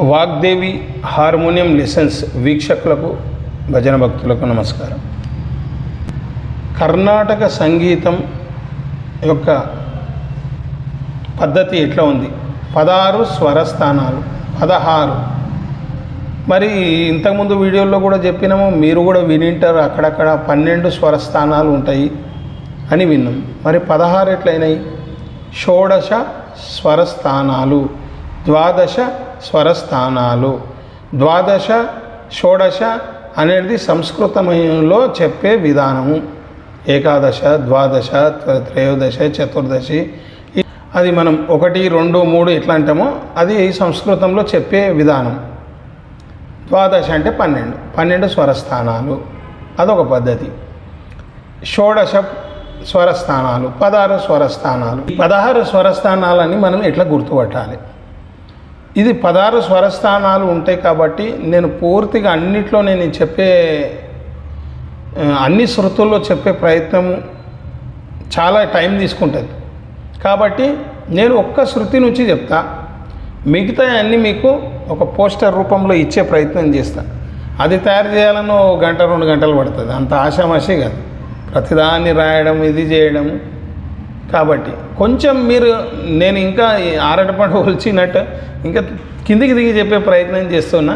Vagdevi harmonium lessons వీక్షకులకు భజన భక్తులకు నమస్కారం. కర్ణాటక సంగీతం యొక్క పద్ధతి ఎట్లా ఉంది? 16 స్వరస్థానాలు, 16. మరి ఇంతకుముందు వీడియోల్లో కూడా చెప్పినాము, మీరు కూడా వినింటారు. అక్కడక్కడ 12 స్వరస్థానాలు ఉంటాయి అని విన్నాం. మరి 16 ఎట్లయినాయి? 16 స్వరస్థానాలు, 12 స్వరస్థానాలు. 12, 16 అనేది సంస్కృతంలో చెప్పే విధానము. ఏకాదశ, ద్వాదశ, త్రయోదశ, చతుర్దశి, అది మనం 1, 2, 3 ఎట్లా అంటామో అది సంస్కృతంలో చెప్పే విధానం. ద్వాదశ అంటే 12 స్వరస్థానాలు, అదొక పద్ధతి. 16 స్వరస్థానాలు, 16 స్వరస్థానాలు. 16 స్వరస్థానాలని మనం ఎట్లా గుర్తుపట్టాలి? ఇది 16 స్వరస్థానాలు ఉంటాయి కాబట్టి నేను పూర్తిగా అన్నిట్లో నేను చెప్పే అన్ని శృతుల్లో చెప్పే ప్రయత్నం చాలా టైం తీసుకుంటుంది. కాబట్టి నేను ఒక్క శృతి నుంచి చెప్తా, మిగతా అన్నీ మీకు ఒక పోస్టర్ రూపంలో ఇచ్చే ప్రయత్నం చేస్తాను. అది తయారు చేయాలని 1 గంట 2 గంటలు పడుతుంది. అంత ఆషామాషి కాదు ప్రతిదాన్ని రాయడం, ఇది చేయడం. కాబట్టి కొంచెం మీరు నేను ఇంకా ఆరటపండు ఒలిచినట్టు ఇంకా కిందికి దిగి చెప్పే ప్రయత్నం చేస్తున్నా,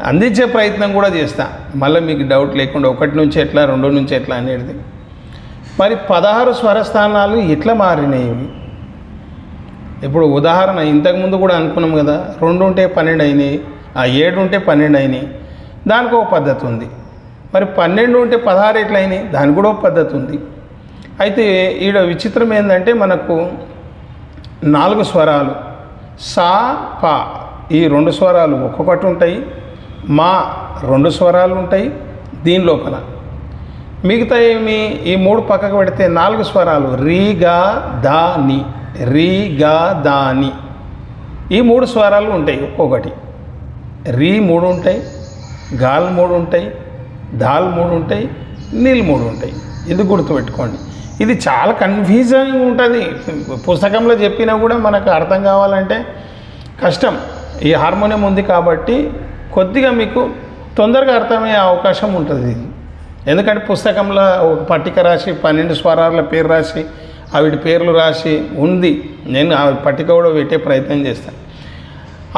అందించే ప్రయత్నం కూడా చేస్తా. మళ్ళీ మీకు డౌట్ లేకుండా 1 నుంచి ఎట్లా, 2 నుంచి ఎట్లా అనేది. మరి 16 స్వరస్థానాలు ఎట్లా మారినాయి? ఇప్పుడు ఉదాహరణ ఇంతకుముందు కూడా అనుకున్నాం కదా, 2 ఉంటే 12 అయినాయి, 7 ఉంటే 12 అయినాయి. దానికి ఒక పద్ధతి ఉంది. మరి 12 ఉంటే 16 ఎట్లయినాయి? దానికి కూడా ఒక పద్ధతి ఉంది. అయితే ఈడ విచిత్రం ఏంటంటే మనకు 4 స్వరాలు, సా, పా, ఈ 2 స్వరాలు ఒక్కొక్కటి ఉంటాయి. మా 2 స్వరాలు ఉంటాయి దీని లోపల. మిగతా ఏమి ఈ 3 పక్కకు పెడితే 4 స్వరాలు, రీ, గా, దా, ని, రీ, గా, దా, ని. ఈ 3 స్వరాలు ఉంటాయి. ఒక్కొక్కటి రీ 3 ఉంటాయి, గాల్ 3 ఉంటాయి, దాల్ 3 ఉంటాయి, నీల్ 3 ఉంటాయి. ఇది గుర్తుపెట్టుకోండి. ఇది చాలా కన్ఫ్యూజింగ్ ఉంటుంది. పుస్తకంలో చెప్పినా కూడా మనకు అర్థం కావాలంటే కష్టం. ఈ హార్మోనియం ఉంది కాబట్టి కొద్దిగా మీకు తొందరగా అర్థమయ్యే అవకాశం ఉంటుంది. ఎందుకంటే పుస్తకంలో ఒక పట్టిక రాసి 12 స్వరాల పేరు రాసి ఆవిడ పేర్లు రాసి ఉంది. నేను ఆ పట్టిక కూడా పెట్టే ప్రయత్నం చేస్తాను.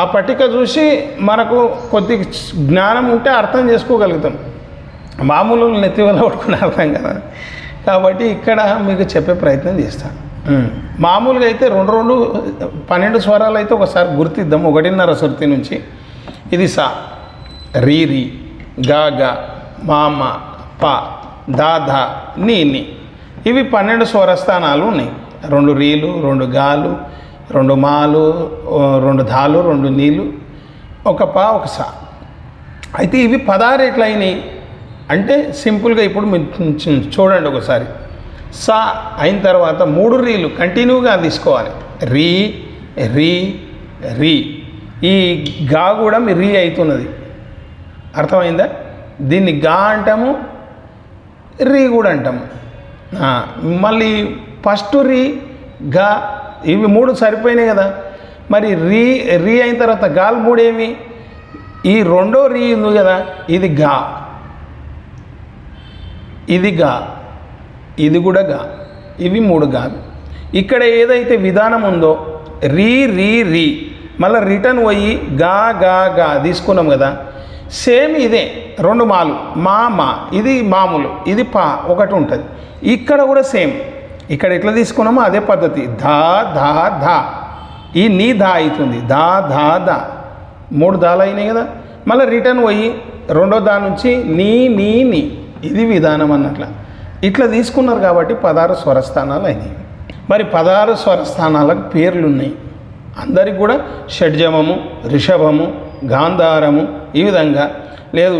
ఆ పట్టిక చూసి మనకు కొద్ది జ్ఞానం ఉంటే అర్థం చేసుకోగలుగుతాం. మామూలు నెత్తి వల్ల పడుకునే అర్థం కదా. కాబట్టి ఇక్కడ మీకు చెప్పే ప్రయత్నం చేస్తాను. మామూలుగా అయితే 2 12 స్వరాలు అయితే ఒకసారి గుర్తిద్దాం. 1.5 శృతి నుంచి ఇది సా, రీ, రీ, గా, గా, మా, మా, పా, దా, ధా, నీ, ని. ఇవి 12 స్వరస్థానాలు ఉన్నాయి. 2 రీలు, 2 గాలు, 2 మాలు, 2 ధాలు, 2 నీళ్ళు, 1 పా, 1 సా. అయితే ఇవి 16 ఎట్లయినాయి అంటే సింపుల్గా ఇప్పుడు మీరు చూడండి ఒకసారి. సా అయిన తర్వాత 3 రీలు కంటిన్యూగా తీసుకోవాలి. రీ, రీ, రీ. ఈ గా కూడా మీ రీ అవుతున్నది. అర్థమైందా? దీన్ని గా అంటాము, రీ కూడా అంటాము. మళ్ళీ ఫస్ట్ రీ, గా, ఇవి 3 సరిపోయినాయి కదా. మరి రీ రీ అయిన తర్వాత గాల్ 3 ఏమి? ఈ 2వ రీ ఉంది కదా, ఇది గా, ఇది గా, ఇది కూడా గా, ఇవి 3 గాలు. ఇక్కడ ఏదైతే విధానం ఉందో రీ, రీ, రీ, మళ్ళీ రిటర్న్ పోయి గా, గా, గా తీసుకున్నాం కదా. సేమ్ ఇదే 2 మాలు, మా, మా, ఇది మామూలు, ఇది పా, ఒకటి ఉంటుంది. ఇక్కడ కూడా సేమ్. ఇక్కడ ఎట్లా తీసుకున్నామో అదే పద్ధతి. ధా, ధా, ధా, ఈ నీ ధా అవుతుంది. ధా, ధా, ధా, 3 దాలు అయినాయి కదా. మళ్ళీ రిటర్న్ పోయి 2వ దా నుంచి నీ, నీ, నీ, ఇది విధానం అన్నట్ల. ఇట్లా తీసుకున్నారు కాబట్టి 16 స్వరస్థానాలు అయినాయి. మరి 16 స్వరస్థానాలకు పేర్లు ఉన్నాయి. అందరికి కూడా షడ్జమము, రిషభము, గాంధారము, ఈ విధంగా లేదు.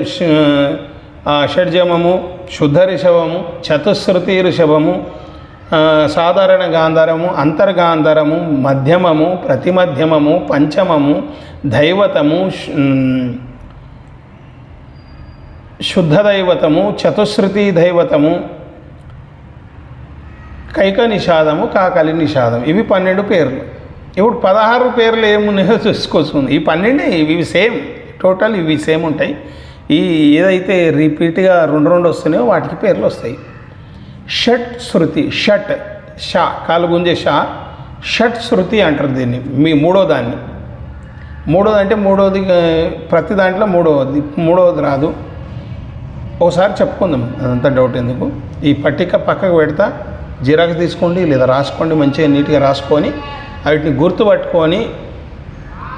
షడ్జమము, శుద్ధ రిషభము, చతుశ్రుతి రిషభము, సాధారణ గాంధారము, అంతర్గాంధారము, మధ్యమము, ప్రతిమధ్యమము, పంచమము, దైవతము, శుద్ధ దైవతము, చతుశ్రుతి దైవతము, కైక నిషాదము, కాకలి నిషాదం. ఇవి 12 పేర్లు. ఇప్పుడు 16 పేర్లు ఏమున్నాయో చూసుకోవచ్చు. ఈ 12 ఇవి సేమ్, టోటల్ ఇవి సేమ్ ఉంటాయి. ఈ ఏదైతే రిపీట్గా రెండు వస్తున్నాయో వాటికి పేర్లు వస్తాయి. షట్ శృతి, షట్ షా కాలు గుంజే షా, షట్ శృతి అంటారు దీన్ని. మీ మూడోది అంటే మూడోది ప్రతి దాంట్లో మూడవది రాదు. ఒకసారి చెప్పుకుందాం, అదంతా డౌట్ ఎందుకు. ఈ పట్టిక పక్కకు పెడతా, జిరాక్స్ తీసుకోండి లేదా రాసుకోండి, మంచిగా నీట్గా రాసుకొని వాటిని గుర్తుపట్టుకొని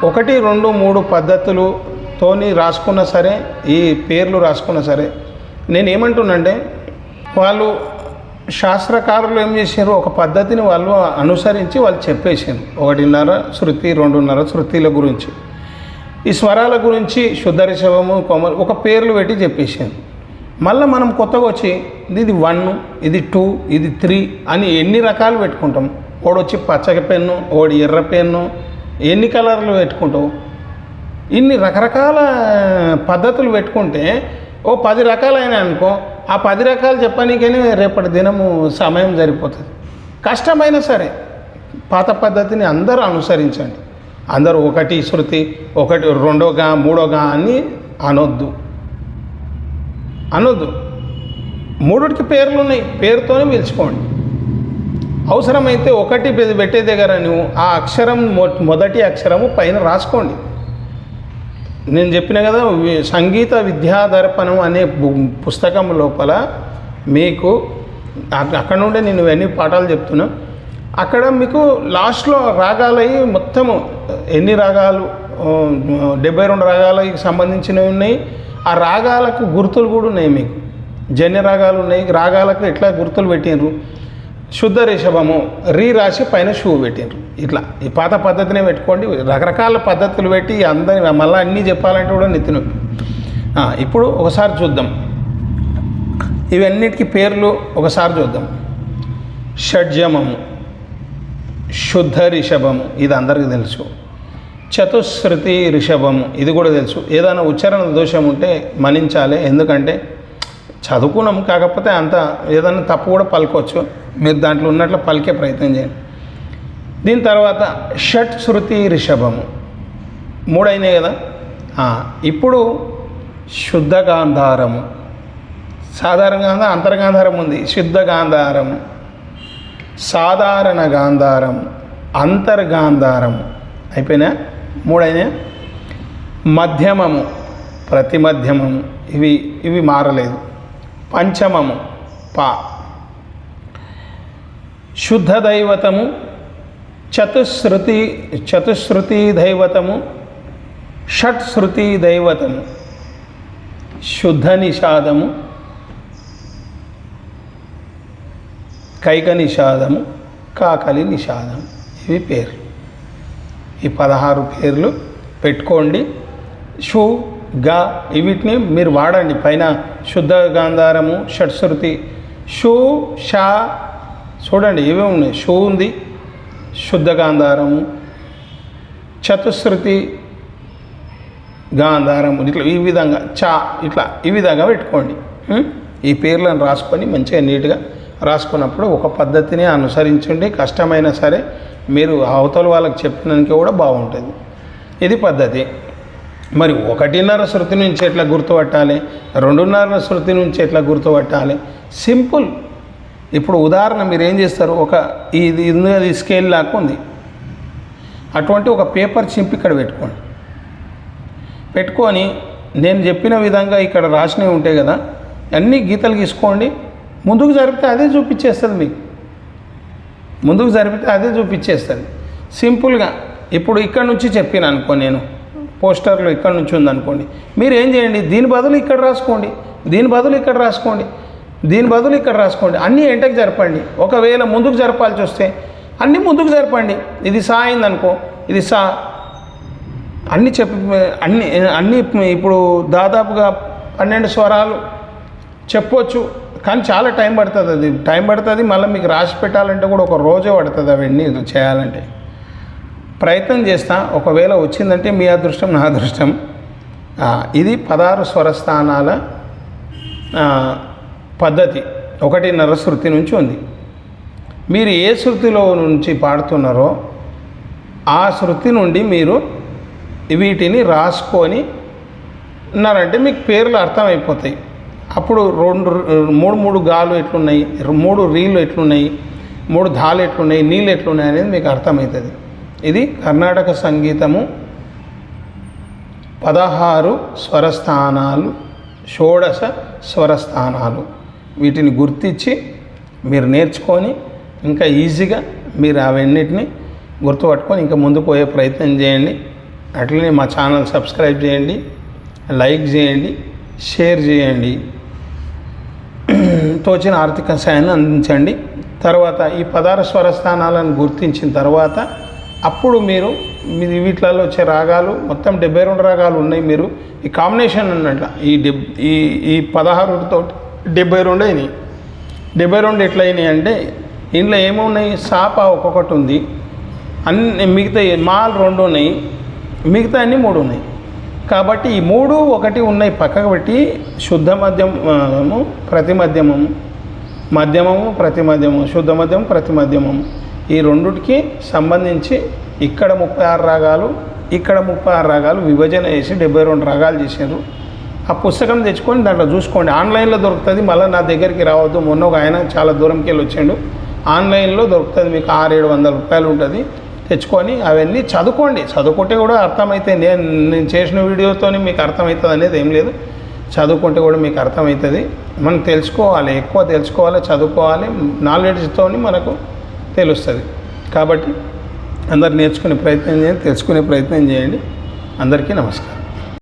1, 2, 3 పద్ధతులతోని రాసుకున్నా సరే, ఈ పేర్లు రాసుకున్నా సరే. నేను ఏమంటున్నానంటే, వాళ్ళు శాస్త్రకారులు ఏం చేశారు, ఒక పద్ధతిని వాళ్ళు అనుసరించి వాళ్ళు చెప్పేసారు. 1.5 శృతి, 2.5 శృతిల గురించి, ఈ స్వరాల గురించి శుద్ధ రిషభము, కోమలు ఒక పేర్లు పెట్టి చెప్పేసారు. మళ్ళీ మనం కొత్తగా వచ్చి ఇది 1, ఇది 2, ఇది 3 అని ఎన్ని రకాలు పెట్టుకుంటాం. ఓడి వచ్చి పచ్చగా పెన్ను, ఓడి ఎర్ర పెన్ను, ఎన్ని కలర్లు పెట్టుకుంటావు. ఇన్ని రకరకాల పద్ధతులు పెట్టుకుంటే 10 రకాలైన అనుకో, ఆ 10 రకాలు చెప్పడానికైనా రేపటి దినము సమయం సరిపోతుంది. కష్టమైనా సరే పాత పద్ధతిని అందరూ అనుసరించండి. అందరూ 1 శృతి, 1 2గా 3గా అని అనొద్దు. 3కి పేర్లు ఉన్నాయి, పేరుతోనే పిలుచుకోండి. అవసరమైతే 1 పెట్టే దగ్గర నువ్వు ఆ అక్షరం మొదటి అక్షరము పైన రాసుకోండి. నేను చెప్పిన కదా, సంగీత విద్యా దర్పణం అనే పుస్తకం లోపల మీకు అక్కడ నుండే నేను ఇవన్నీ పాఠాలు చెప్తున్నా. అక్కడ మీకు లాస్ట్లో రాగాలవి మొత్తము ఎన్ని రాగాలు, 72 రాగాలకి సంబంధించినవి ఉన్నాయి. ఆ రాగాలకు గుర్తులు కూడా ఉన్నాయి. మీకు జన్య రాగాలు ఉన్నాయి. రాగాలకు ఎట్లా గుర్తులు పెట్టినరు. శుద్ధ రిషభము రాసి పైన షూ పెట్టినరు. ఇట్లా ఈ పాత పద్ధతినే పెట్టుకోండి. రకరకాల పద్ధతులు పెట్టి అందరి మళ్ళీ అన్నీ చెప్పాలంటే కూడా నెత్తి నొప్పి. ఇప్పుడు ఒకసారి చూద్దాం, ఇవన్నిటికీ పేర్లు ఒకసారి చూద్దాం. షడ్జమము, శుద్ధ రిషభము, ఇది అందరికీ తెలుసు. చతుశ్రుతి రిషభము, ఇది కూడా తెలుసు. ఏదైనా ఉచ్చారణ దోషం ఉంటే మన్నించాలి, ఎందుకంటే చదువుకున్నాం. కాకపోతే అంత ఏదైనా తప్పు కూడా పలుకోవచ్చు. మీరు దాంట్లో ఉన్నట్లు పలికే ప్రయత్నం చేయండి. దీని తర్వాత షట్ శృతి రిషభము 3 అయినాయి కదా. ఇప్పుడు శుద్ధ గాంధారము, సాధారణ గాంధారం, అంతర్గాంధారం ఉంది. శుద్ధ గాంధారము, సాధారణ గాంధారము, అంతర్గాంధారము అయిపోయినా 3 అయినాయి. మధ్యమము, ప్రతి మధ్యమము, ఇవి మారలేదు. పంచమము పా. శుద్ధ దైవతము, చతుశ్రుతి దైవతము, షట్శ్రుతి దైవతము, శుద్ధ నిషాదము, కైక నిషాదము, కాకలి నిషాదము. ఇవి పేర్లు. ఈ 16 పేర్లు పెట్టుకోండి. షు గా వీటిని మీరు వాడండి. పైన శుద్ధ గాంధారము, షట్శ్రుతి, షూ షా చూడండి, ఇవే ఉన్నాయి. షూ ఉంది, శుద్ధ గాంధారము, చతుశ్రుతి గాంధారము, ఇట్లా ఈ విధంగా చా, ఇట్లా ఈ విధంగా పెట్టుకోండి. ఈ పేర్లను రాసుకొని మంచిగా నీట్గా రాసుకున్నప్పుడు ఒక పద్ధతిని అనుసరించండి. కష్టమైనా సరే మీరు అవతల వాళ్ళకి చెప్పడానికి కూడా బాగుంటుంది. ఇది పద్ధతి. మరి 1.5 శృతి నుంచి ఎట్లా గుర్తుపట్టాలి, 2.5 శృతి నుంచి ఎట్లా గుర్తుపట్టాలి? సింపుల్. ఇప్పుడు ఉదాహరణ మీరు ఏం చేస్తారు, ఇది స్కేల్ లాగా ఉంది. అటువంటి ఒక పేపర్ చింపి ఇక్కడ పెట్టుకొని నేను చెప్పిన విధంగా ఇక్కడ రాసినవి ఉంటాయి కదా, అన్నీ గీతలు గీసుకోండి. ముందుకు జరిపితే అదే చూపించేస్తుంది. మీకు ముందుకు జరిపితే అదే చూపించేస్తుంది సింపుల్గా. ఇప్పుడు ఇక్కడ నుంచి చెప్పిన అనుకో, నేను పోస్టర్లో ఇక్కడ నుంచి ఉందనుకోండి, మీరు ఏం చేయండి, దీని బదులు ఇక్కడ రాసుకోండి, దీని బదులు ఇక్కడ రాసుకోండి, దీని బదులు ఇక్కడ రాసుకోండి. అన్నీ ఎంటకు జరపండి. ఒకవేళ ముందుకు జరపాల్సి వస్తే అన్నీ ముందుకు జరపండి. ఇది సా అయిందనుకో, ఇది సా, అన్నీ అన్నీ ఇప్పుడు దాదాపుగా 12 స్వరాలు చెప్పవచ్చు. కానీ చాలా టైం పడుతుంది. మళ్ళీ మీకు రాసి పెట్టాలంటే కూడా ఒక రోజే పడుతుంది అవన్నీ చేయాలంటే. ప్రయత్నం చేస్తా. ఒకవేళ వచ్చిందంటే మీ అదృష్టం, నా అదృష్టం. ఇది 16 స్వరస్థానాల పద్ధతి 1.5 శృతి నుంచి ఉంది. మీరు ఏ శృతిలో నుంచి పాడుతున్నారో ఆ శృతి నుండి మీరు వీటిని రాసుకొని ఉన్నారంటే మీకు పేర్లు అర్థమైపోతాయి. అప్పుడు మూడు గాలు ఎట్లున్నాయి, 3 రీలు ఎట్లున్నాయి, 3 ధాలు ఎట్లున్నాయి, నీళ్ళు ఎట్లున్నాయి అనేది మీకు అర్థమవుతుంది. ఇది కర్ణాటక సంగీతము 16 స్వరస్థానాలు, 16 స్వరస్థానాలు. వీటిని గుర్తించి మీరు నేర్చుకొని ఇంకా ఈజీగా మీరు అవన్నిటిని గుర్తుపట్టుకొని ఇంకా ముందుకు పోయే ప్రయత్నం చేయండి. అట్లనే మా ఛానల్ సబ్స్క్రైబ్ చేయండి, లైక్ చేయండి, షేర్ చేయండి, తోచిన ఆర్థిక సాయాన్ని అందించండి. తర్వాత ఈ 16 స్వరస్థానాలను గుర్తించిన తర్వాత అప్పుడు మీరు వీటిలలో వచ్చే రాగాలు మొత్తం 72 రాగాలు ఉన్నాయి. మీరు ఈ కాంబినేషన్ అన్నట్ల ఈ 16తో 72 అయినాయి. 72 ఎట్లా అయినాయి అంటే ఇందులో ఏమున్నాయి, సాప ఒక్కొక్కటి ఉంది, అన్ని మిగతా మాల్ 2 ఉన్నాయి, మిగతా అన్ని 3 ఉన్నాయి. కాబట్టి ఈ 3, 1 ఉన్నాయి పక్కకు పెట్టి శుద్ధ మధ్యమము, ప్రతి మధ్యమము, మధ్యమము, ప్రతి మధ్యమము, శుద్ధ మధ్యమం, ప్రతి మధ్యమము, ఈ రెండుటికి సంబంధించి ఇక్కడ 36 రాగాలు, ఇక్కడ 36 రాగాలు విభజన చేసి 72 రాగాలు చేశారు. ఆ పుస్తకం తెచ్చుకొని దాంట్లో చూసుకోండి. ఆన్లైన్లో దొరుకుతుంది, మళ్ళీ నా దగ్గరికి రావద్దు. మొన్న ఒక ఆయన చాలా దూరంకి వెళ్ళి వచ్చిండు, ఆన్లైన్లో దొరుకుతుంది, మీకు 600-700 రూపాయలు ఉంటుంది. తెచ్చుకొని అవన్నీ చదువుకోండి. చదువుకుంటే కూడా అర్థమవుతాయి. నేను చేసిన వీడియోతో మీకు అర్థమవుతుంది అనేది ఏం లేదు. చదువుకుంటే కూడా మీకు అర్థమవుతుంది. మనం తెలుసుకోవాలి, ఎక్కువ తెలుసుకోవాలి, చదువుకోవాలి. నాలెడ్జ్తో మనకు తెలుస్తుంది. కాబట్టి అందరు నేర్చుకునే ప్రయత్నం చేయండి, తెలుసుకునే ప్రయత్నం చేయండి. అందరికీ నమస్కారం.